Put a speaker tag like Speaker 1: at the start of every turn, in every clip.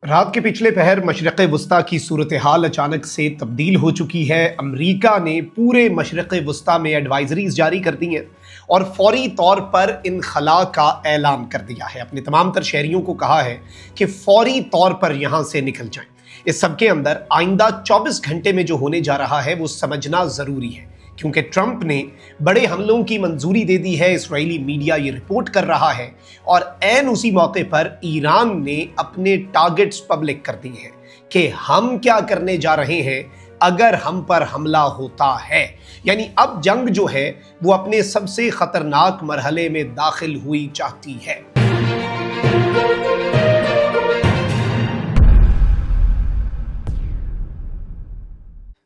Speaker 1: रात के पिछले पहर मशरक़ वस्ता की सूरत हाल अचानक से तब्दील हो चुकी है। अमरीका ने पूरे मशरक़ वस्ता में एडवाइजरीज जारी कर दी हैं और फौरी तौर पर इनखला का ऐलान कर दिया है। अपने तमाम तर शहरियों को कहा है कि फौरी तौर पर यहाँ से निकल जाएं। इस सब के अंदर आइंदा 24 घंटे में जो होने जा रहा है वो समझना ज़रूरी है, क्योंकि ट्रंप ने बड़े हमलों की मंजूरी दे दी है। इस्राएली मीडिया ये रिपोर्ट कर रहा है और ऐन उसी मौके पर ईरान ने अपने टारगेट्स पब्लिक कर दिए हैं कि हम क्या करने जा रहे हैं अगर हम पर हमला होता है। यानी अब जंग जो है वो अपने सबसे खतरनाक मरहले में दाखिल हुई चाहती है।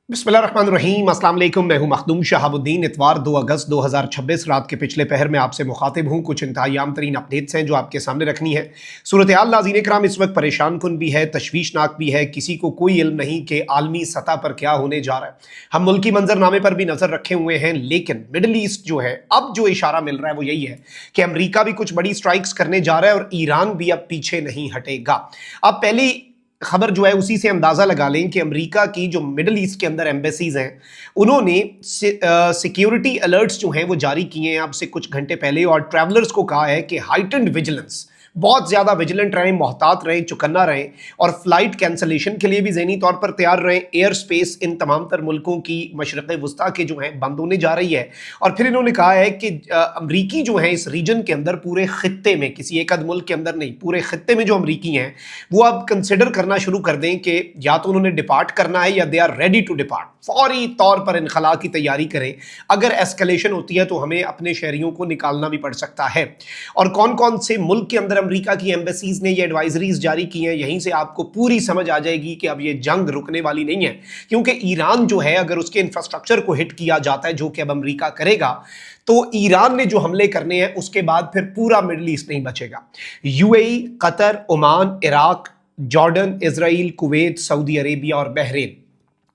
Speaker 1: बिस्मिल्लाहिर्रहमानिर्रहीम, अस्सलाम वालेकुम। मैं हूं मखदूम शहाबुद्दीन। इतवार 2 अगस्त 2026 रात के पिछले पहर में आपसे मुखातिब हूं। कुछ इंतहाई आम तरीन अपडेट्स हैं जो आपके सामने रखनी है। सूरत हाल नाज़रीन इकराम इस वक्त परेशान कुन भी है, तशवीशनाक भी है। किसी को कोई इल्म नहीं कि आलमी सतह पर क्या होने जा रहा है। हम मुल्की मंजरनामे पर भी नज़र रखे हुए हैं, लेकिन मिडल ईस्ट जो है अब जो इशारा मिल रहा है वो यही है कि अमरीका भी कुछ बड़ी स्ट्राइक्स करने जा रहा है और ईरान भी अब पीछे नहीं हटेगा। अब पहली खबर जो है उसी से अंदाज़ा लगा लें कि अमेरिका की जो मिडल ईस्ट के अंदर एम्बेसीज हैं उन्होंने सिक्योरिटी अलर्ट्स जो हैं वो जारी किए हैं अब से कुछ घंटे पहले, और ट्रैवलर्स को कहा है कि हाइटेंड विजिलेंस, बहुत ज़्यादा विजिलेंट रहें, मोहतात रहें, चौकन्ना रहें और फ्लाइट कैंसलेशन के लिए भी ज़हनी तौर पर तैयार रहें। एयर स्पेस इन तमाम तर मुल्कों की मशरक़ वस्ता के जो हैं बंद होने जा रही है। और फिर इन्होंने कहा है कि अमरीकी जो हैं इस रीजन के अंदर, पूरे खित्ते में, किसी एक आध मुल्क के अंदर नहीं, पूरे खित्ते में जो अमरीकी हैं वो अब कंसिडर करना शुरू कर दें कि या तो उन्होंने डिपार्ट करना है या they are ready to depart. फौरी तौर पर इनखला की तैयारी करें। अगर एस्केलेशन होती है तो हमें अपने शहरियों को निकालना भी पड़ सकता है। और कौन कौन से मुल्क के अंदर अमेरिका की एम्बेसीज ने ये एडवाइजरीज जारी की हैं, यहीं से आपको पूरी समझ आ जाएगी कि अब ये जंग रुकने वाली नहीं है। क्योंकि ईरान जो है, अगर उसके इंफ्रास्ट्रक्चर को हिट किया जाता है, जो कि अब अमेरिका करेगा, तो ईरान ने जो हमले करने हैं उसके बाद फिर पूरा मिडल ईस्ट नहीं बचेगा। UAE, Qatar, Oman, Iraq, Jordan, Israel, Kuwait, Saudi Arabia और बहरीन,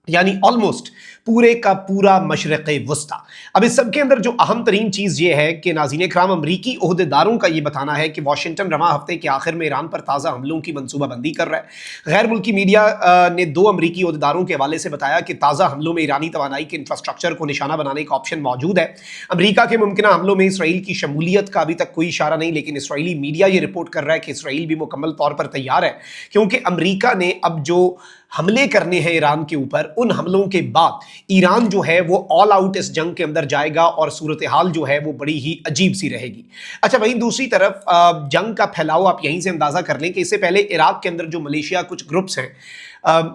Speaker 1: यानी ऑलमोस्ट पूरे का पूरा मशरक़ वस्ता। अब इस सब के अंदर जो अहम तरीन चीज़ ये है कि नाज़रीन इकराम, अमरीकी ओहदेदारों का ये बताना है कि वाशिंगटन रवा हफ्ते के आखिर में ईरान पर ताज़ा हमलों की मनसूबाबंदी कर रहा है। गैर मुल्की मीडिया ने 2 अमरीकी ओहदेदारों के हवाले से बताया कि ताज़ा हमलों में ईरानी तवानाई के इंफ्रास्ट्रक्चर को निशाना बनाने का ऑप्शन मौजूद है। अमरीका के मुमकिन हमलों में इसराइल की शमूलियत का अभी तक कोई इशारा नहीं, लेकिन इसराइली मीडिया ये रिपोर्ट कर रहा है कि इसराइल भी मुकम्मल तौर पर तैयार है, क्योंकि अमरीका ने अब जो हमले करने हैं ईरान के ऊपर, उन हमलों के बाद ईरान जो है वो ऑल आउट इस जंग के अंदर जाएगा और सूरत हाल जो है वो बड़ी ही अजीब सी रहेगी। अच्छा, वहीं दूसरी तरफ जंग का फैलाव आप यहीं से अंदाजा कर लें कि इससे पहले इराक के अंदर जो मलेशिया कुछ ग्रुप्स हैं,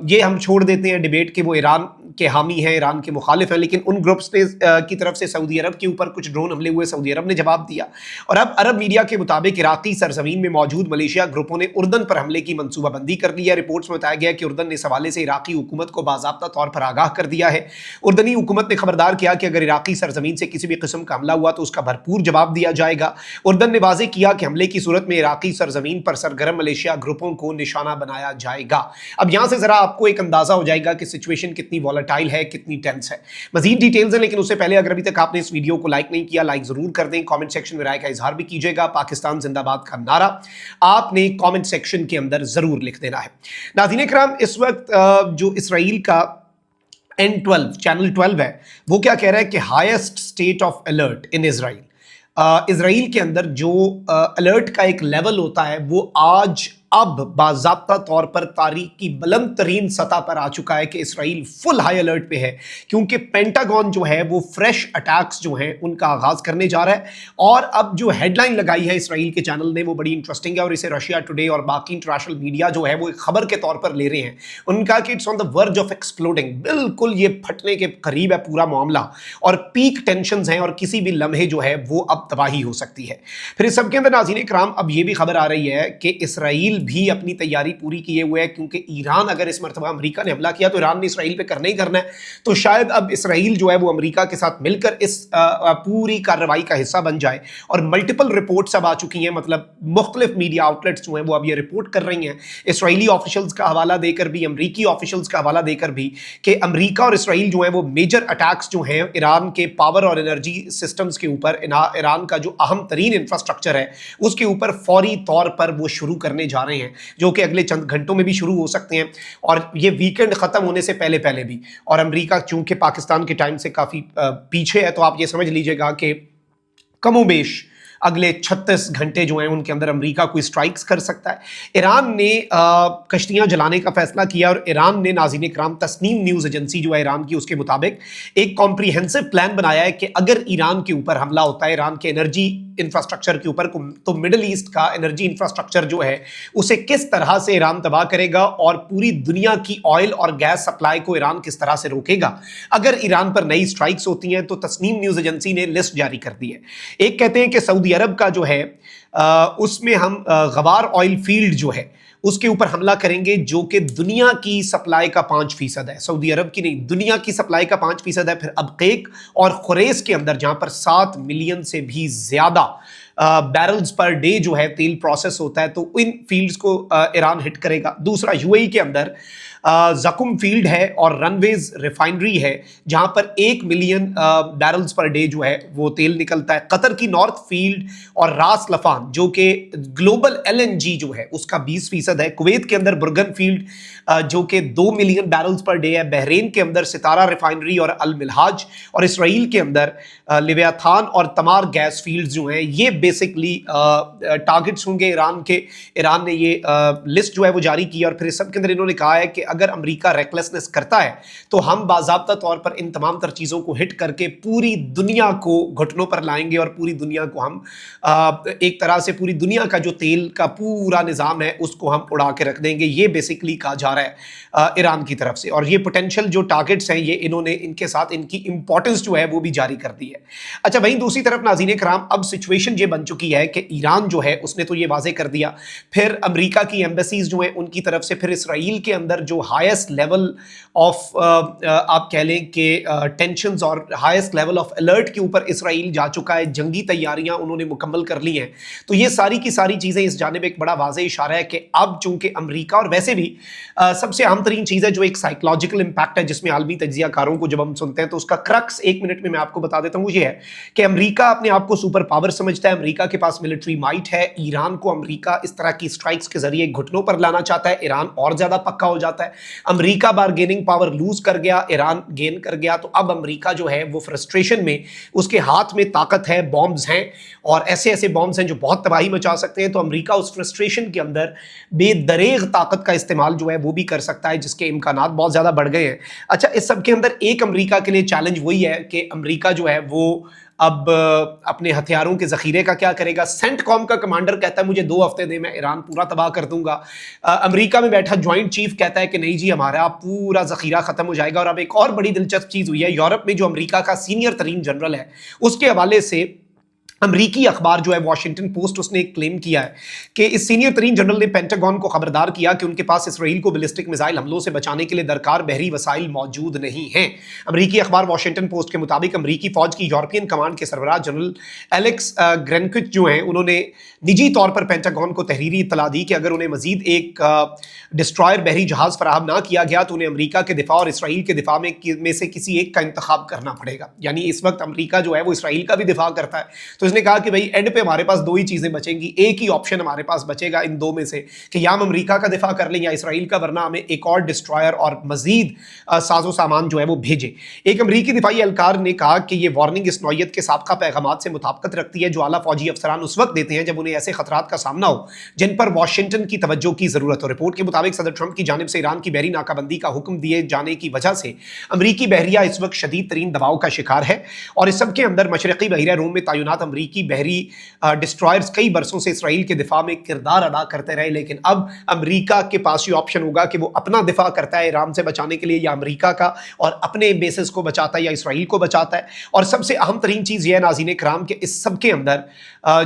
Speaker 1: ये हम छोड़ देते हैं डिबेट के वो ईरान के हामी हैं, ईरान के मुखालिफ हैं, लेकिन उन ग्रुप्स ने की तरफ से सऊदी अरब के ऊपर कुछ ड्रोन हमले हुए, सऊदी अरब ने जवाब दिया। और अब अरब मीडिया के मुताबिक इराकी सरजमीन में मौजूद मलेशिया ग्रुपों ने उर्दन पर हमले की मनसूबाबंदी कर ली है। रिपोर्ट्स में बताया गया कि उर्दन ने इस हवाले से इराकी हुकूमत को बाज़ाब्ता तौर पर आगाह कर दिया है। उर्दनी हुकूमत ने खबरदार किया कि अगर इराकी सरजमीन से किसी भी किस्म का हमला हुआ तो उसका भरपूर जवाब दिया जाएगा। उर्दन ने वाज़ेह किया कि हमले की सूरत में इराकी सरजमीन पर सरगर्म मलेशिया ग्रुपों को निशाना बनाया जाएगा। अब यहाँ से ज़रा आपको एक अंदाजा हो जाएगा कि सिचुएशन कितनी वॉलेटाइल है, कितनी टेंस है। मजीद डिटेल्स हैं, लेकिन उससे पहले अगर अभी तक आपने इस वीडियो को लाइक नहीं किया, लाइक जरूर कर दें। कमेंट सेक्शन में राय का इजहार भी कीजिएगा। पाकिस्तान जिंदाबाद का नारा आपने कमेंट सेक्शन के अंदर जरूर लिख देना है। नाज़रीन इकराम, इस वक्त जो इसराइल का N12 चैनल 12 है वो क्या कह रहा है कि highest state of alert in Israel, Israel के अंदर जो अलर्ट का एक लेवल होता है वो आज अब बाज़ाब्ता तौर पर तारीख की बुलंद तरीन सतह पर आ चुका है कि इसराइल फुल हाई अलर्ट पे है, क्योंकि पेंटागन जो है वो फ्रेश अटैक्स जो हैं उनका आगाज़ करने जा रहा है। और अब जो हेडलाइन लगाई है इसराइल के चैनल ने वो बड़ी इंटरेस्टिंग है और इसे रशिया टुडे और बाकी इंटरनेशनल मीडिया जो है वो एक खबर के तौर पर ले रहे हैं। उनका कि it's on the verge of exploding, बिल्कुल ये फटने के करीब है पूरा मामला और पीक टेंशन हैं और किसी भी लम्हे जो है वो अब तबाही हो सकती है। फिर इस सब के अंदर नाज़रीन इकराम, अब ये भी खबर आ रही है कि इसराइल भी अपनी तैयारी पूरी किए हुए है, क्योंकि ईरान, अगर इस मरतबा अमेरिका ने हमला किया तो ईरान ने इसराइल पे करना ही करना है। तो शायद अब इसराइल जो है वो अमेरिका के साथ मिलकर इस पूरी कार्रवाई का हिस्सा बन जाए। और मल्टीपल रिपोर्ट्स अब आ चुकी हैं, मतलब मुख्तलिफ मीडिया आउटलेट्स जो हैं वो अब ये रिपोर्ट कर रही हैं, इसराइली ऑफिशियल्स का हवाला देकर भी, अमरीकी ऑफिशियल्स का हवाला देकर भी, कि अमरीका और इसराइल जो है वो मेजर अटैक्स जो हैं ईरान के पावर और एनर्जी सिस्टम्स के ऊपर, ईरान का जो अहम तरीन इंफ्रास्ट्रक्चर है उसके ऊपर फौरी तौर पर वो शुरू करने जा रहे रहे हैं, जो कि अगले चंद घंटों में भी शुरू हो सकते हैं और ये वीकेंड ख़त्म होने से पहले पहले भी। और अमेरिका चूंकि पाकिस्तान के टाइम से काफ़ी पीछे है, तो आप ये समझ लीजिएगा कि कमोबेश अगले 36 घंटे जो हैं उनके अंदर अमेरिका कोई स्ट्राइक्स कर सकता है। ईरान ने कश्तियां जलाने का फैसला किया और ईरान ने, नाज़रीन इकराम, तस्नीम न्यूज़ एजेंसी जो है ईरान की, उसके मुताबिक एक कॉम्प्रिहेंसिव प्लान बनाया है कि अगर ईरान के ऊपर हमला होता है, ईरान के एनर्जी इंफ्रास्ट्रक्चर के ऊपर, तो मिडल ईस्ट का एनर्जी इंफ्रास्ट्रक्चर जो है उसे किस तरह से ईरान तबाह करेगा और पूरी दुनिया की ऑयल और गैस सप्लाई को ईरान किस तरह से रोकेगा अगर ईरान पर नई स्ट्राइक्स होती हैं। तो तस्नीम न्यूज़ एजेंसी ने लिस्ट जारी कर दी है। एक कहते हैं कि सऊदी अरब का जो है उसमें हम गवार ऑयल फील्ड जो है उसके ऊपर हमला करेंगे, जो कि दुनिया की सप्लाई का 5% है। सऊदी अरब की नहीं, दुनिया की सप्लाई का 5% है। फिर अबकेक और खुरेस के अंदर, जहां पर 7 मिलियन से भी ज्यादा बैरल्स पर डे जो है तेल प्रोसेस होता है, तो इन फील्ड्स को ईरान हिट करेगा। दूसरा, यूएई के अंदर जकुम फील्ड है और रनवेज रिफाइनरी है, जहां पर 1 मिलियन बैरल्स पर डे जो है वो तेल निकलता है। कतर की नॉर्थ फील्ड और रास लफान, जो कि ग्लोबल एलएनजी जो है उसका 20% है। कुवैत के अंदर बुर्गन फील्ड जो कि 2 मिलियन बैरल्स पर डे है। बहरीन के अंदर सितारा रिफाइनरी और अल मिल्हाज, और इसराइल के अंदर लिव्याथान और तमार गैस फील्ड जो हैं, ये बेसिकली टारगेट्स होंगे ईरान के। ईरान ने ये लिस्ट जो है वो जारी की और फिर इस सब के अंदर इन्होंने कहा है कि अगर अमेरिका रेकलेसनेस करता है तो हम बाज़ाब्ता तौर पर इन तमाम तर चीज़ों को हिट करके पूरी दुनिया को घुटनों पर लाएंगे और पूरी दुनिया को हम एक तरह से पूरी दुनिया का जो तेल का पूरा निज़ाम है उसको हम उड़ा के रख देंगे। ये बेसिकली कहा जा रहा है ईरान की तरफ से। और ये पोटेंशियल जो टारगेट्स हैं, ये इन्होंने इनके साथ इनकी इंपॉर्टेंस जो है वो भी जारी कर दी है। अच्छा, वहीं दूसरी तरफ नाज़रीन कराम, अब सिचुएशन ये बन चुकी है कि ईरान जो है उसने तो ये वाजे कर दिया, फिर अमेरिका की एम्बेसीज जो है उनकी तरफ से, फिर इसराइल के अंदर जो हाईएस्ट लेवल ऑफ आप कह लें कि टेंशंस और हाईएस्ट लेवल ऑफ अलर्ट के ऊपर इसराइल जा चुका है। जंगी तैयारियां उन्होंने मुकम्मल कर ली हैं। तो ये सारी की सारी चीज़ें इस जानिब एक बड़ा वाज़ेह इशारा है कि अब चूंकि अमेरिका, और वैसे भी सबसे अहम तरीन चीज़ है जो एक साइकोलॉजिकल इंपैक्ट है, जिसमें आलमी तज्जियाकारों को जब हम सुनते हैं तो उसका क्रक्स 1 मिनट में मैं आपको बता देता हूँ, ये है कि अमेरिका अपने आप को सुपर पावर समझता है, अमेरिका के पास मिलिट्री माइट है। ईरान को अमेरिका इस तरह की स्ट्राइक्स के जरिए घुटनों पर लाना चाहता है, ईरान और ज्यादा पक्का हो जाता है। अमेरिका बारगेनिंग पावर लूज कर गया, ईरान गेन कर गया। तो अब अमेरिका जो है वो फ्रस्ट्रेशन में, उसके हाथ में ताकत है, बॉम्ब्स हैं और ऐसे ऐसे बॉम्ब्स हैं जो बहुत तबाही मचा सकते हैं। तो अमेरिका उस फ्रस्ट्रेशन के अंदर बेदरेग ताकत का इस्तेमाल जो है वो भी कर सकता है, जिसके इम्कानात बहुत ज्यादा बढ़ गए हैं। अच्छा, इस सब के अंदर एक अमेरिका के लिए चैलेंज वही है कि अमेरिका जो है वो अब अपने हथियारों के जखीरे का क्या करेगा। सेंटकॉम का कमांडर कहता है मुझे 2 हफ्ते दे, मैं ईरान पूरा तबाह कर दूंगा। अमेरिका में बैठा ज्वाइंट चीफ कहता है कि नहीं जी, हमारा पूरा जखीरा खत्म हो जाएगा। और अब एक और बड़ी दिलचस्प चीज हुई है, यूरोप में जो अमेरिका का सीनियर तरीन जनरल है उसके हवाले से अमरीकी अखबार जो है वॉशिंगटन पोस्ट, उसने एक क्लेम किया है कि इस सीनियर तरीन जनरल ने पेंटागन को खबरदार किया कि उनके पास इसराइल को बैलिस्टिक मिसाइल हमलों से बचाने के लिए दरकार बहरी वसाइल मौजूद नहीं हैं। अमरीकी अखबार वॉशिंगटन पोस्ट के मुताबिक अमरीकी फौज की यूरोपियन कमांड के सरबराह जनरल एलेक्स ग्रेनकिच जो हैं, उन्होंने निजी तौर पर पेंटागन को तहरीरी इत्तला दी कि अगर उन्हें मजीद एक डिस्ट्रॉयर बहरी जहाज फराहम ना किया गया तो उन्हें अमरीका के दिफा और इसराइल के दिफा में से किसी एक का इंतखाब करना पड़ेगा। यानी इस वक्त अमरीका जो है वो इसराइल का भी दिफा करता है। तो इसने कहा कि भाई एंड पे हमारे पास 2 ही चीजें बचेंगी, एक ही ऑप्शन हमारे पास बचेगा इन 2 में से कि या हम अमरीका का दिफा कर लें या इसराइल का, वरना हमें एक और डिस्ट्रॉयर और मजीद साजो सामान जो है वो भेजे। एक अमरीकी दिफाई एहलकार ने कहा कि यह वार्निंग इस नौयत के साबका पैगामात से मुताबिकत रखती है जो आला फौजी अफसरान उस वक्त देते हैं जब उन्हें ऐसे खतरात का सामना हो जिन पर वाशिंगटन की तवज्जो की जरूरत हो। रिपोर्ट के मुताबिक सदर ट्रंप की जानिब से ईरान की बहरी नाकाबंदी का हुक्म दिए जाने की वजह से अमरीकी बहरिया इस वक्त शदीद तरीन दबाव का शिकार है। और इस सब के अंदर मशरकी बहरिया रूम में तैनात अमरीकी बहरी डिस्ट्रॉयर्स कई बरसों से इसराइल के दिफा में किरदार अदा करते रहे, लेकिन अब अमरीका के पास ये ऑप्शन होगा कि वो अपना दिफा करता है ईरान से बचाने के लिए, या अमरीका का और अपने बेसिस को बचाता है या इसराइल को बचाता है। और सबसे अहम तरीन चीज़ यह है नाज़रीन कराम कि इस सब के अंदर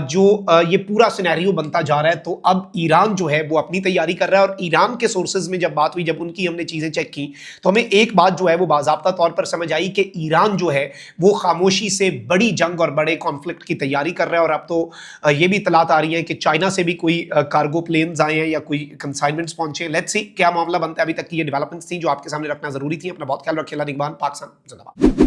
Speaker 1: जो ये पूरा सिनेरियो बनता जा रहा है, तो अब ईरान जो है वो अपनी तैयारी कर रहा है। और ईरान के सोर्सेज में जब बात हुई, जब उनकी हमने चीज़ें चेक की, तो हमें एक बात जो है वो बाज़ाब्ता तौर पर समझ आई कि ईरान जो है वो खामोशी से बड़ी जंग और बड़े कॉन्फ्लिक्ट की तैयारी कर रहा है। और अब तो ये भी इतलात आ रही है कि चाइना से भी कोई कार्गो प्लेन्स आए हैं या कोई कंसाइनमेंट्स पहुंचे। लेट्स सी क्या मामला बनता है। अभी तक की ये डेवलपमेंट्स थी जो आपके सामने रखना जरूरी थी। अपना बहुत ख्याल रखिए। निगरान पाकिस्तान जिंदाबाद।